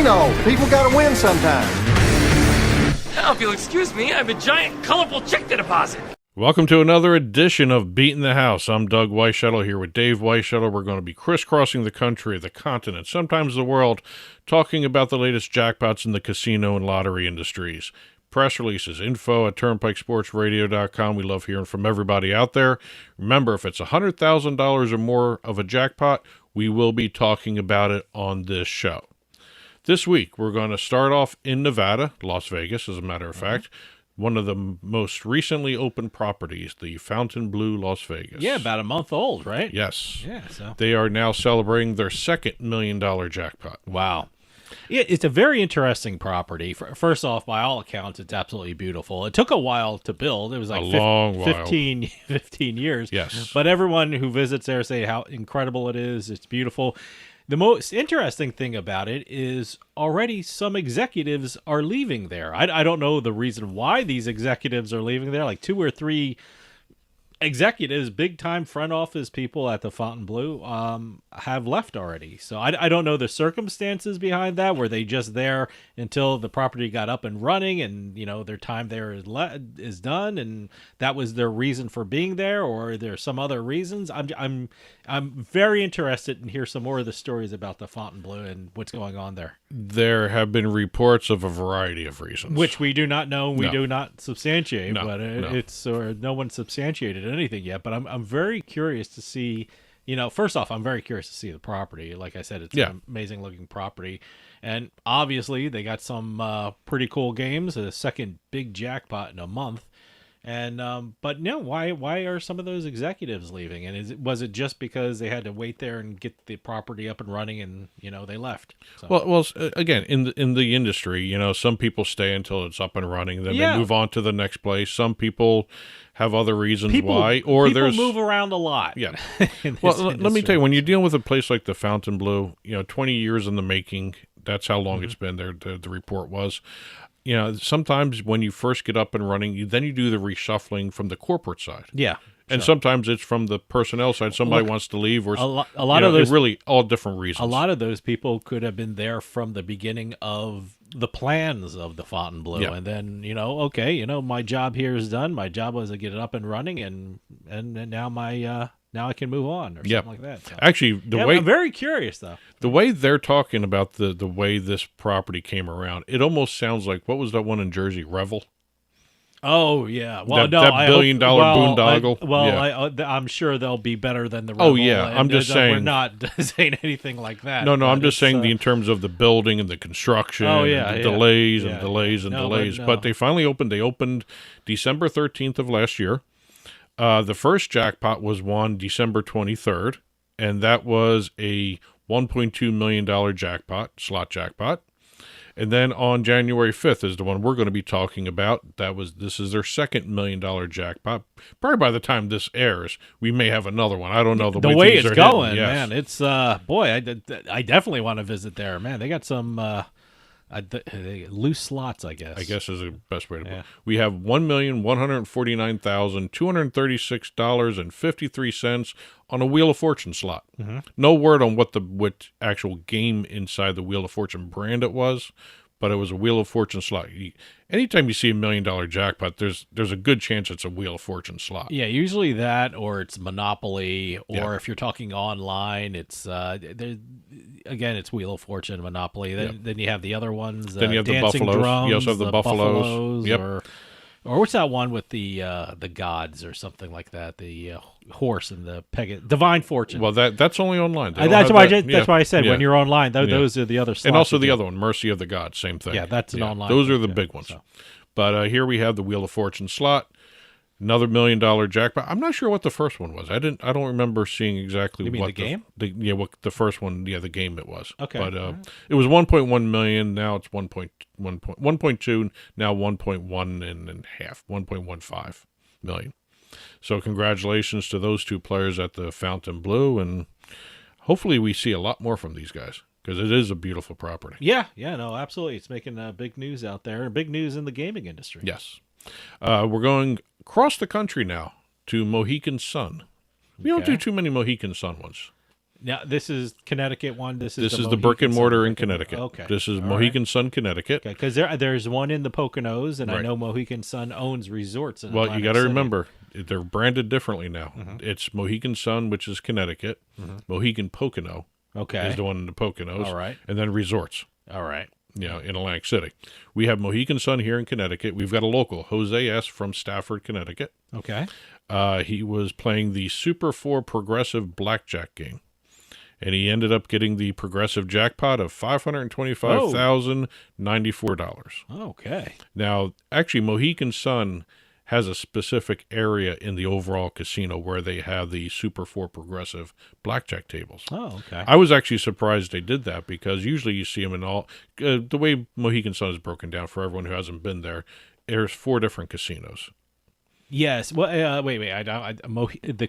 casino. People gotta win sometime. Now, if you'll excuse me, I have a giant, colorful check to deposit. Welcome to another edition of Beatin the House. I'm Doug Weischadle here with Dave Weischadle. We're going to be crisscrossing the country, the continent, sometimes the world, talking about the latest jackpots in the casino and lottery industries. Press releases, info at turnpikesportsradio.com. We love hearing from everybody out there. Remember, if it's $100,000 or more of a jackpot, we will be talking about it on this show. This week, we're going to start off in Nevada, Las Vegas, as a matter of fact. One of the most recently opened properties, the Fountainbleau Las Vegas. Yeah, about a month old, right? Yes. Yeah. So They are now celebrating their second $1 million jackpot. wow. Yeah, it's a very interesting property. First off, by all accounts, it's absolutely beautiful. It took a while to build. It was like A long while. 15 years. Yes. But everyone who visits there say how incredible it is. It's beautiful. The most interesting thing about it is already some executives are leaving there. I don't know the reason why these executives are leaving there. Like 2 or 3 executives, big-time front office people at the Fountainbleau have left already. So I don't know the circumstances behind that. Were they just there until the property got up and running and, you know, their time there is done and that was their reason for being there, or are there some other reasons? I'm very interested in hear some more of the stories about the Fountainbleau and what's going on there. There have been reports of a variety of reasons. Which we do not know, we No. do not substantiate, No, but no. it's or no one substantiated anything yet. But I'm very curious to see. You know, first off, I'm very curious to see the property. Like I said, it's an amazing looking property, and obviously they got some pretty cool games. A second big jackpot in a month. And but no, why are some of those executives leaving? And was it just because they had to wait there and get the property up and running, and you know they left? So. Well, again, in the industry, you know, some people stay until it's up and running, then they move on to the next place. Some people have other reasons why, or people there's move around a lot. Yeah. in Well, this let me industry. tell you, when you're dealing with a place like the Fountainbleau, you know, 20 years in the making. That's how long it's been there. The report was. You know, sometimes when you first get up and running, then you do the reshuffling from the corporate side. Yeah. And sure. sometimes it's from the personnel side. Somebody wants to leave, or a lot you know, of those really all different reasons. A lot of those people could have been there from the beginning of the plans of the Fountainbleau, and then my job here is done. My job was to get it up and running, and now now I can move on or something like that. So. Actually, I'm very curious though. The way they're talking about the way this property came around, it almost sounds like, what was that one in Jersey, Revel? Oh yeah, well that $1 billion boondoggle. I'm sure they'll be better than the. Oh Revel, yeah, I'm just saying we're not saying anything like that. No, I'm just saying in terms of the building and the construction. And the delays and delays and delays. But they finally opened. They opened December 13th of last year. The first jackpot was won December 23rd, and that was a $1.2 million slot jackpot. And then on January 5th is the one we're going to be talking about. This is their second $1 million jackpot. Probably by the time this airs, we may have another one. I don't know the way things it's are going, hitting. man. It's I definitely want to visit there, man. They got some loose slots, I guess. I guess is the best way to put it. We have $1,149,236.53 on a Wheel of Fortune slot. Mm-hmm. No word on what actual game inside the Wheel of Fortune brand it was, but it was a Wheel of Fortune slot. Anytime you see $1 million jackpot, there's a good chance it's a Wheel of Fortune slot. Yeah, usually that, or it's Monopoly, or if you're talking online, it's it's Wheel of Fortune, Monopoly. Then you have the other ones. Then you have the Dancing Buffaloes. Drums, You also have the Buffaloes. Yep. Or what's that one with the gods or something like that? The horse and the Divine Fortune. Well, that's only online. That's why I said when you're online, those are the other slots. And also the other one, Mercy of the Gods, same thing. Yeah, that's an online. Those are the big ones. So. But here we have the Wheel of Fortune slot. Another $1 million jackpot. I'm not sure what the first one was. I don't remember seeing exactly what the game. What the first one. Yeah, the game it was. Okay, but it was 1.1 million. Now it's 1.2. Now 1.1 and half. 1.15 million. So congratulations to those two players at the Fountainbleau, and hopefully we see a lot more from these guys, because it is a beautiful property. Yeah, no, absolutely. It's making big news out there, big news in the gaming industry. Yes. We're going across the country now to Mohegan Sun. We don't do too many Mohegan Sun ones. Now, this is Connecticut one. This is the brick and mortar in Connecticut. Okay. This is All Mohegan Sun, Connecticut. Okay, because there's one in the Poconos, and I Right. know Mohegan Sun owns resorts in Well, you Atlantic got to City. remember, they're branded differently now. It's Mohegan Sun, which is Connecticut. Mohegan Pocono Okay. is the one in the Poconos. All right. And then resorts, All right. in Atlantic City. We have Mohegan Sun here in Connecticut. We've got a local, Jose S. from Stafford, Connecticut. Okay. He was playing the Super 4 Progressive Blackjack game. And he ended up getting the progressive jackpot of $525,094. Okay. Now, actually, Mohegan Sun has a specific area in the overall casino where they have the Super 4 Progressive blackjack tables. Oh, okay. I was actually surprised they did that because usually you see them in all the way Mohegan Sun is broken down for everyone who hasn't been there. There's 4 different casinos. Yes. Well, wait. The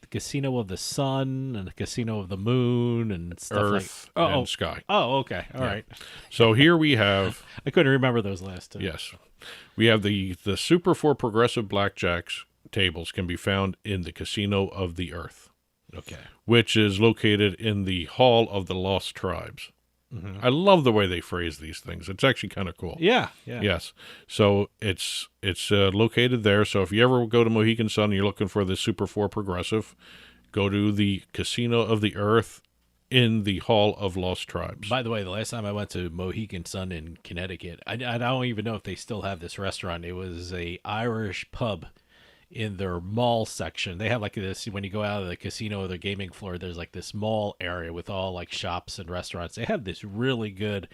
Casino of the Sun and the Casino of the Moon and stuff Earth like and Sky. Oh, okay. All right. So here we have, I couldn't remember those last two. yes, we have the Super 4 Progressive Blackjacks tables can be found in the Casino of the Earth, Okay. which is located in the Hall of the Lost Tribes. I love the way they phrase these things. It's actually kind of cool. Yeah. Yeah. Yes. So it's located there. So if you ever go to Mohegan Sun and you're looking for the Super 4 Progressive, go to the Casino of the Earth in the Hall of Lost Tribes. By the way, the last time I went to Mohegan Sun in Connecticut, I don't even know if they still have this restaurant. It was a Irish pub in their mall section. They have like this, when you go out of the casino or the gaming floor, there's like this mall area with all like shops and restaurants. They have this really good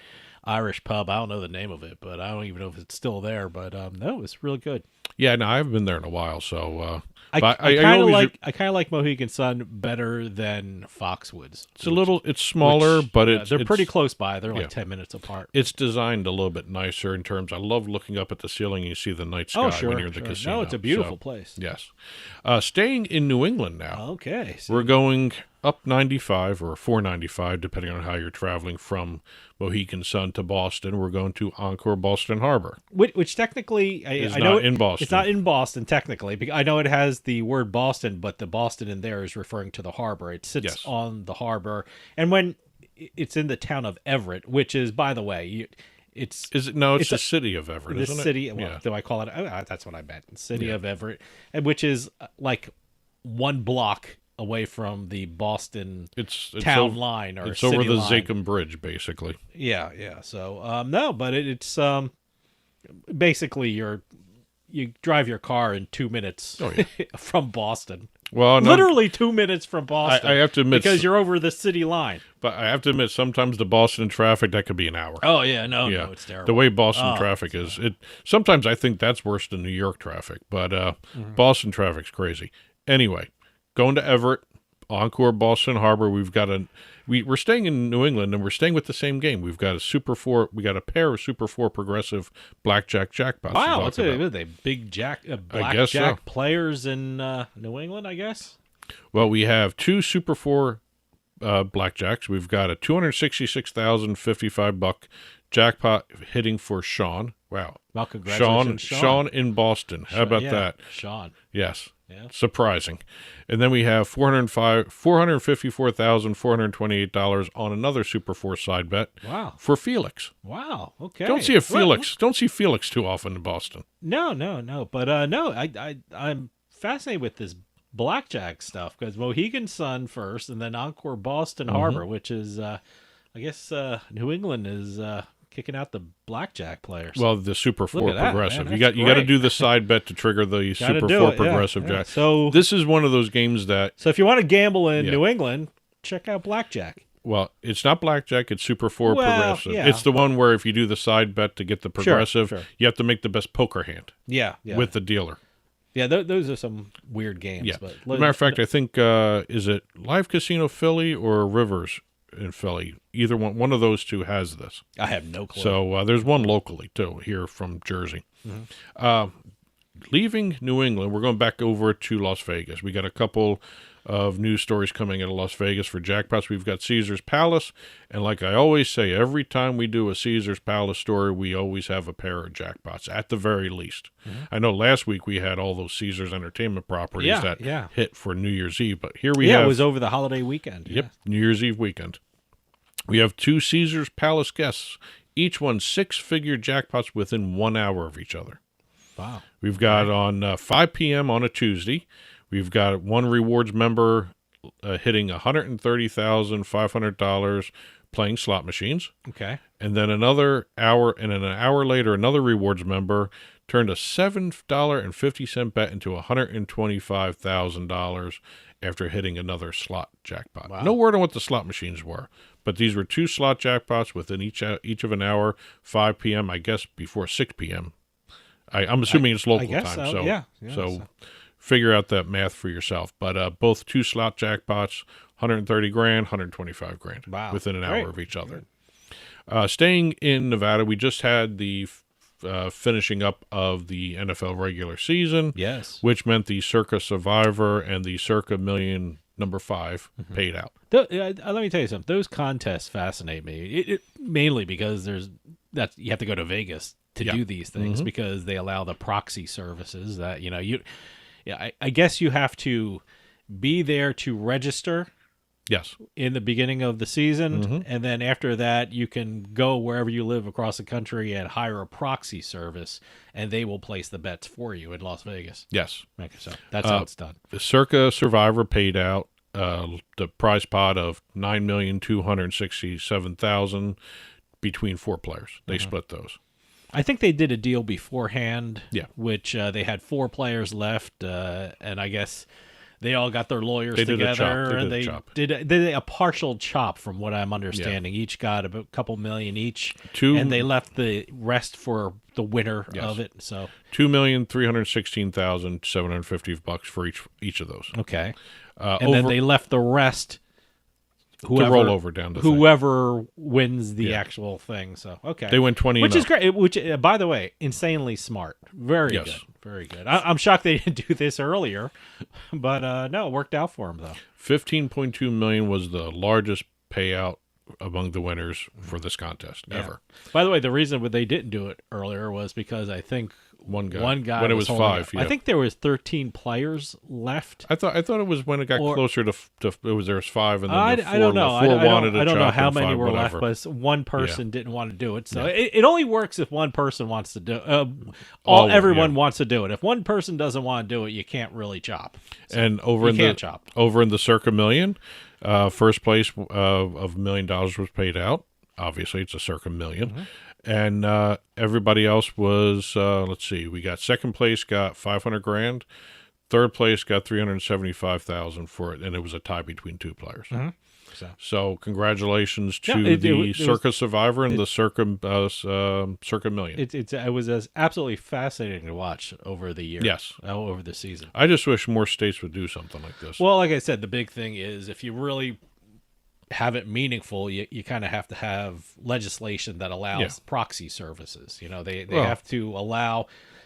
Irish pub. I don't know the name of it, but I don't even know if it's still there. But no, it's really good. Yeah, no, I haven't been there in a while, so I but kind of always- like Mohegan Sun better than Foxwoods. it's smaller, but they're pretty it's close by. They're like yeah. 10 minutes apart. It's designed a little bit nicer in terms. I love looking up at the ceiling and you see the night sky Oh, sure. when you're in the Sure. casino. No, it's a beautiful So, place. Yes. Staying in New England now. Okay. So We're going up 95 or 495, depending on how you're traveling from Mohegan Sun to Boston. We're going to Encore Boston Harbor. Which technically, It's I know not in Boston. It's not in Boston technically. I know it has the word Boston, but the Boston in there is referring to the harbor. It sits Yes. on the harbor, and when it's in the town of Everett, which is, by the way, it's Is it? No, it's It's the a- city of Everett, the isn't it? city. Well, Yeah. do I call it? Oh, that's what I meant. City Yeah. of Everett, and which is like 1 block away from the Boston It's town over, line or it's city over the line. Zakim Bridge, basically. Yeah, yeah. So no, but it's basically you drive your car in 2 minutes Oh, yeah. from Boston. Well, no, Literally 2 minutes from Boston. I have to admit, because you're over the city line. but I have to admit, sometimes the Boston traffic that could be an hour. Oh yeah, no, Yeah, it's terrible. the way Boston Oh, traffic is, it sometimes I think that's worse than New York traffic. But Mm-hmm. Boston traffic's crazy. Anyway, going to Everett, Encore Boston Harbor. We've got we're staying in New England and we're staying with the same game. We've got a pair of Super 4 Progressive Blackjack jackpots. to Wow, talk what's about. are they big guess blackjack so. players in New England? I guess. Well, we have 2 Super 4 blackjacks. We've got a $266,055 jackpot hitting for Sean. Wow. Well, congratulations, Sean in Boston. How about Yeah, that? Sean? Yes. Yeah. Surprising. And then we have $454,428 on another Super 4 side bet Wow. for Felix. Wow. Okay. Don't see Don't see Felix too often in Boston. No. But no, I'm fascinated with this blackjack stuff because Mohegan Sun first, and then Encore Boston Mm-hmm. Harbor, which is, I guess, New England is kicking out the blackjack players. Well, the Super 4 at that, progressive. man. You That's got to great. do the side bet to trigger the Gotta Super do 4 it, yeah, progressive yeah. jack. So This is one of those games that, So if you want to gamble in Yeah. New England, check out blackjack. well, it's not blackjack, it's Super 4 Well, progressive. yeah. It's the one where if you do the side bet to get the progressive, sure. you have to make the best poker hand Yeah. with the dealer. Yeah, those are some weird games. Yeah. But As a matter of fact, I think, is it Live Casino Philly or Rivers in Philly? Either one of those two has this. I have no clue. So there's one locally, too, here from Jersey. Mm-hmm. Leaving New England, we're going back over to Las Vegas. We got a couple of news stories coming out of Las Vegas for jackpots. We've got Caesar's Palace, and like I always say, every time we do a Caesar's Palace story, we always have a pair of jackpots, at the very least. I know last week we had all those Caesar's Entertainment properties that hit for New Year's Eve, but here we have... it was over the holiday weekend. Yep, New Year's Eve weekend. We have 2 Caesar's Palace guests. Each won 6-figure jackpots within 1 hour of each other. Wow. We've got on 5 p.m. on a Tuesday, we've got one rewards member hitting $130,500 playing slot machines. Okay. And then another hour, and then an hour later, another rewards member turned a $7.50 bet into $125,000 after hitting another slot jackpot. Wow. No word on what the slot machines were, but these were 2 slot jackpots within each of an hour, 5 p.m., I guess before 6 p.m. I'm assuming it's local time, so figure out that math for yourself. But both 2 slot jackpots, $130,000, $125,000 within an hour of each other. Staying in Nevada, we just had the finishing up of the NFL regular season, which meant the Circa Survivor and the Circa Million number 5 paid out. Let me tell you something. Those contests fascinate me. Mainly because you have to go to Vegas to do these things because they allow the proxy services that, I guess you have to be there to register. Yes. In the beginning of the season, and then after that, you can go wherever you live across the country and hire a proxy service, and they will place the bets for you in Las Vegas. Yes. Okay, so that's how it's done. The Circa Survivor paid out the prize pot of $9,267,000 between 4 players. They split those. I think they did a deal beforehand, Yeah. which they had 4 players left, and I guess they all got their lawyers They did a together, chop. and they did a partial chop, from what I'm understanding. Each got a couple million each, and they left the rest for the winner of it. So $2,316,750 for each of those. Okay, and then they left the rest. To roll over down to whoever wins the actual thing. So they went 20, which is great. Which, by the way, insanely smart. Very good. Very good. I'm shocked they didn't do this earlier, but no, it worked out for them though. $15.2 million was the largest payout among the winners for this contest ever. By the way, the reason they didn't do it earlier was because I think one guy when it was 5. I think there was 13 players left. I thought it was when it got closer to there was 5, and then I don't know. I don't know how many were whatever. left, but one person didn't want to do it. So it only works if one person wants to do it. Everyone wants to do it. If one person doesn't want to do it, you can't really chop. So and over in the Circa Million, first place of $1 million was paid out. Obviously, it's a Circa Million. And everybody else was, let's see, we got second place got $500,000, third place got $375,000 for it, and it was a tie between 2 players. So congratulations to the Circa Survivor and the Circa Million. It was absolutely fascinating to watch over the year. Yes, over the season. I just wish more states would do something like this. Well, like I said, the big thing is if you really have it meaningful, you kind of have to have legislation that allows proxy services. They have to allow,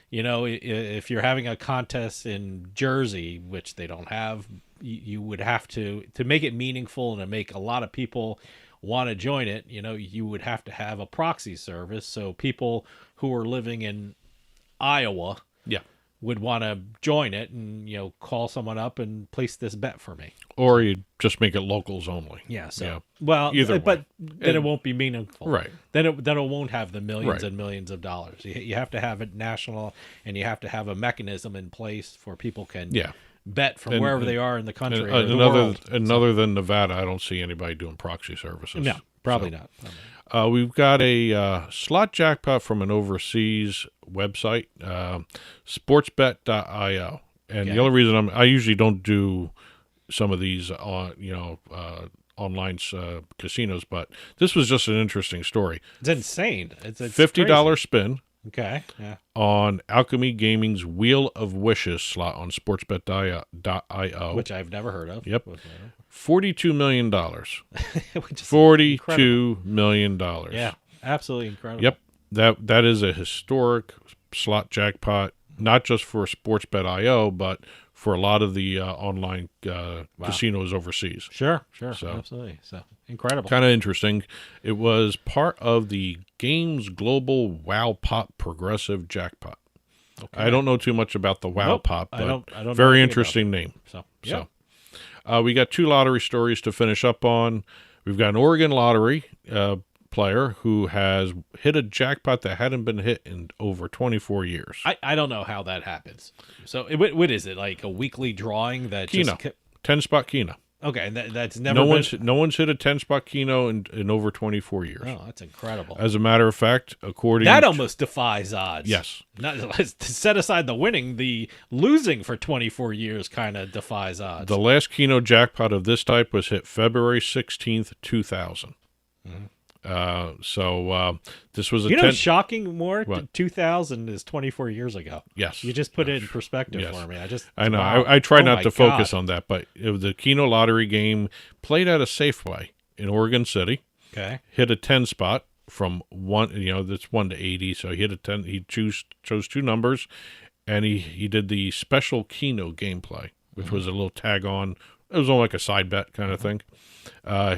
if you're having a contest in Jersey, which they don't have, you would have to make it meaningful and to make a lot of people want to join it. You would have to have a proxy service. So people who are living in Iowa would want to join it and, call someone up and place this bet for me. Or you just make it locals only. Well, either but way. then it won't be meaningful. Right. Then it won't have the millions and millions of dollars. You have to have it national, and you have to have a mechanism in place for people can bet from wherever they are in the country or the world. Other than Nevada, I don't see anybody doing proxy services. No, probably not. We've got a slot jackpot from an overseas website, sportsbet.io. And the only reason I usually don't do some of these online casinos, but this was just an interesting story. It's insane. It's $50 crazy. spin. Okay. Yeah. On Alchemy Gaming's Wheel of Wishes slot on sportsbet.io. Which I've never heard of. Yep. $42 million. Which is $42 million. Yeah. Absolutely incredible. Yep. That is a historic slot jackpot, not just for sportsbet.io, but for a lot of the online casinos overseas. Sure, So- absolutely. So incredible. Kind of interesting. It was part of the Games Global Wow Pop Progressive Jackpot. Okay. I don't know too much about the Wow Nope, Pop, I but don't know very anything interesting name. So yeah. So, we got 2 lottery stories to finish up on. We've got an Oregon lottery player who has hit a jackpot that hadn't been hit in over 24 years. I don't know how that happens. So what is it, like a weekly drawing that Keno, just 10-spot Keno. okay, and that's never No one's hit a 10-spot Keno in over 24 years. Oh, that's incredible. As a matter of fact, according That to, almost defies odds. Yes. Not to set aside the winning, the losing for 24 years kind of defies odds. the last Keno jackpot of this type was hit February 16th, 2000. This was a you know, 10 shocking more. What? 2000 is 24 years ago. Yes. You just put it in perspective Yes. for me. I know. Wow. I try Oh not my to focus God. on that, but it was the Keno lottery game played at a Safeway in Oregon City. Okay. Hit a 10 spot from 1, that's 1 to 80. So he hit a 10. He chose 2 numbers, and he did the special Keno gameplay, which was a little tag on. It was only like a side bet kind of thing.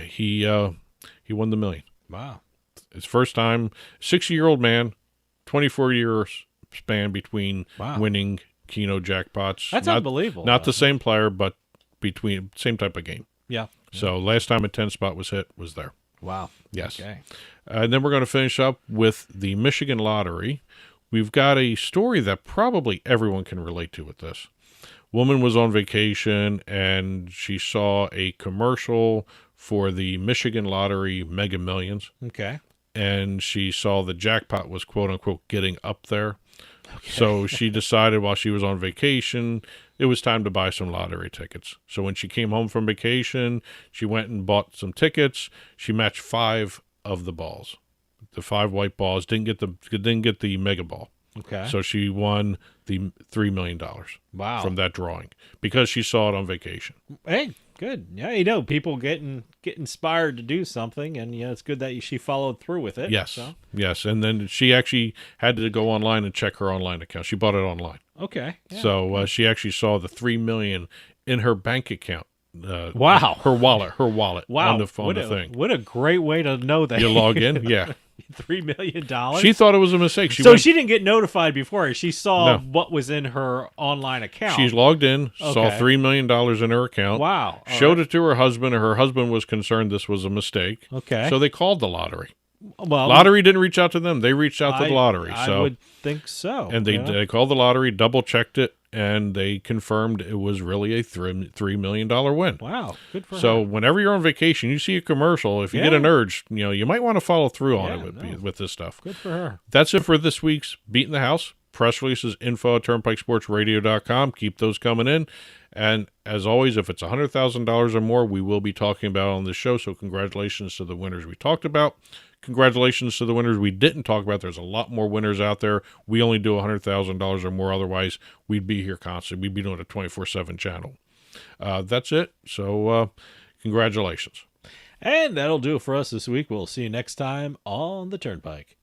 He won the $1 million. Wow. His first time, 60-year-old man, 24-year span between Wow. winning Keno jackpots. That's Not- unbelievable. Not the same player, but between same type of game. Yeah. So last time a 10 spot was hit was there. Wow. Yes. Okay. And then we're going to finish up with the Michigan Lottery. We've got a story that probably everyone can relate to with this. Woman was on vacation and she saw a commercial for the Michigan Lottery Mega Millions, Okay. and she saw the jackpot was quote unquote getting up there. So she decided while she was on vacation, it was time to buy some lottery tickets. So when she came home from vacation, she went and bought some tickets. She matched 5 of the balls. The 5 white balls didn't get the mega ball. Okay. So she won the $3 million Wow. from that drawing because she saw it on vacation. Hey, good. Yeah, people get inspired to do something, and it's good that she followed through with it. Yes. So, Yes. And then she actually had to go online and check her online account. She bought it online. okay. Yeah. So she actually saw the $3 million in her bank account. Wow. Her wallet Wow. on the what a, thing. What a great way to know that. You log in, yeah. $3 million. She thought it was a mistake. So she didn't get notified before. She saw No. what was in her online account. She's logged in, saw Okay. $3 million in her account. Wow. All Showed right. it to her husband, and her husband was concerned this was a mistake. Okay. So they called the lottery. Well, Lottery didn't reach out to them. They reached out to the lottery. I So would think so. and they called the lottery, double checked it, and they confirmed it was really a $3 million win. Wow. Good for So her. whenever you're on vacation, you see a commercial. If you get Yeah. an urge, you might want to follow through on Yeah, it no. with this stuff. Good for her. That's it for this week's Beatin the House. Press releases, info@turnpikesportsradio.com. Keep those coming in. And as always, if it's $100,000 or more, we will be talking about it on this show. So congratulations to the winners we talked about. Congratulations to the winners we didn't talk about. There's a lot more winners out there. We only do $100,000 or more. Otherwise, we'd be here constantly. We'd be doing a 24/7 channel. That's it. So congratulations. And that'll do it for us this week. We'll see you next time on the Turnpike.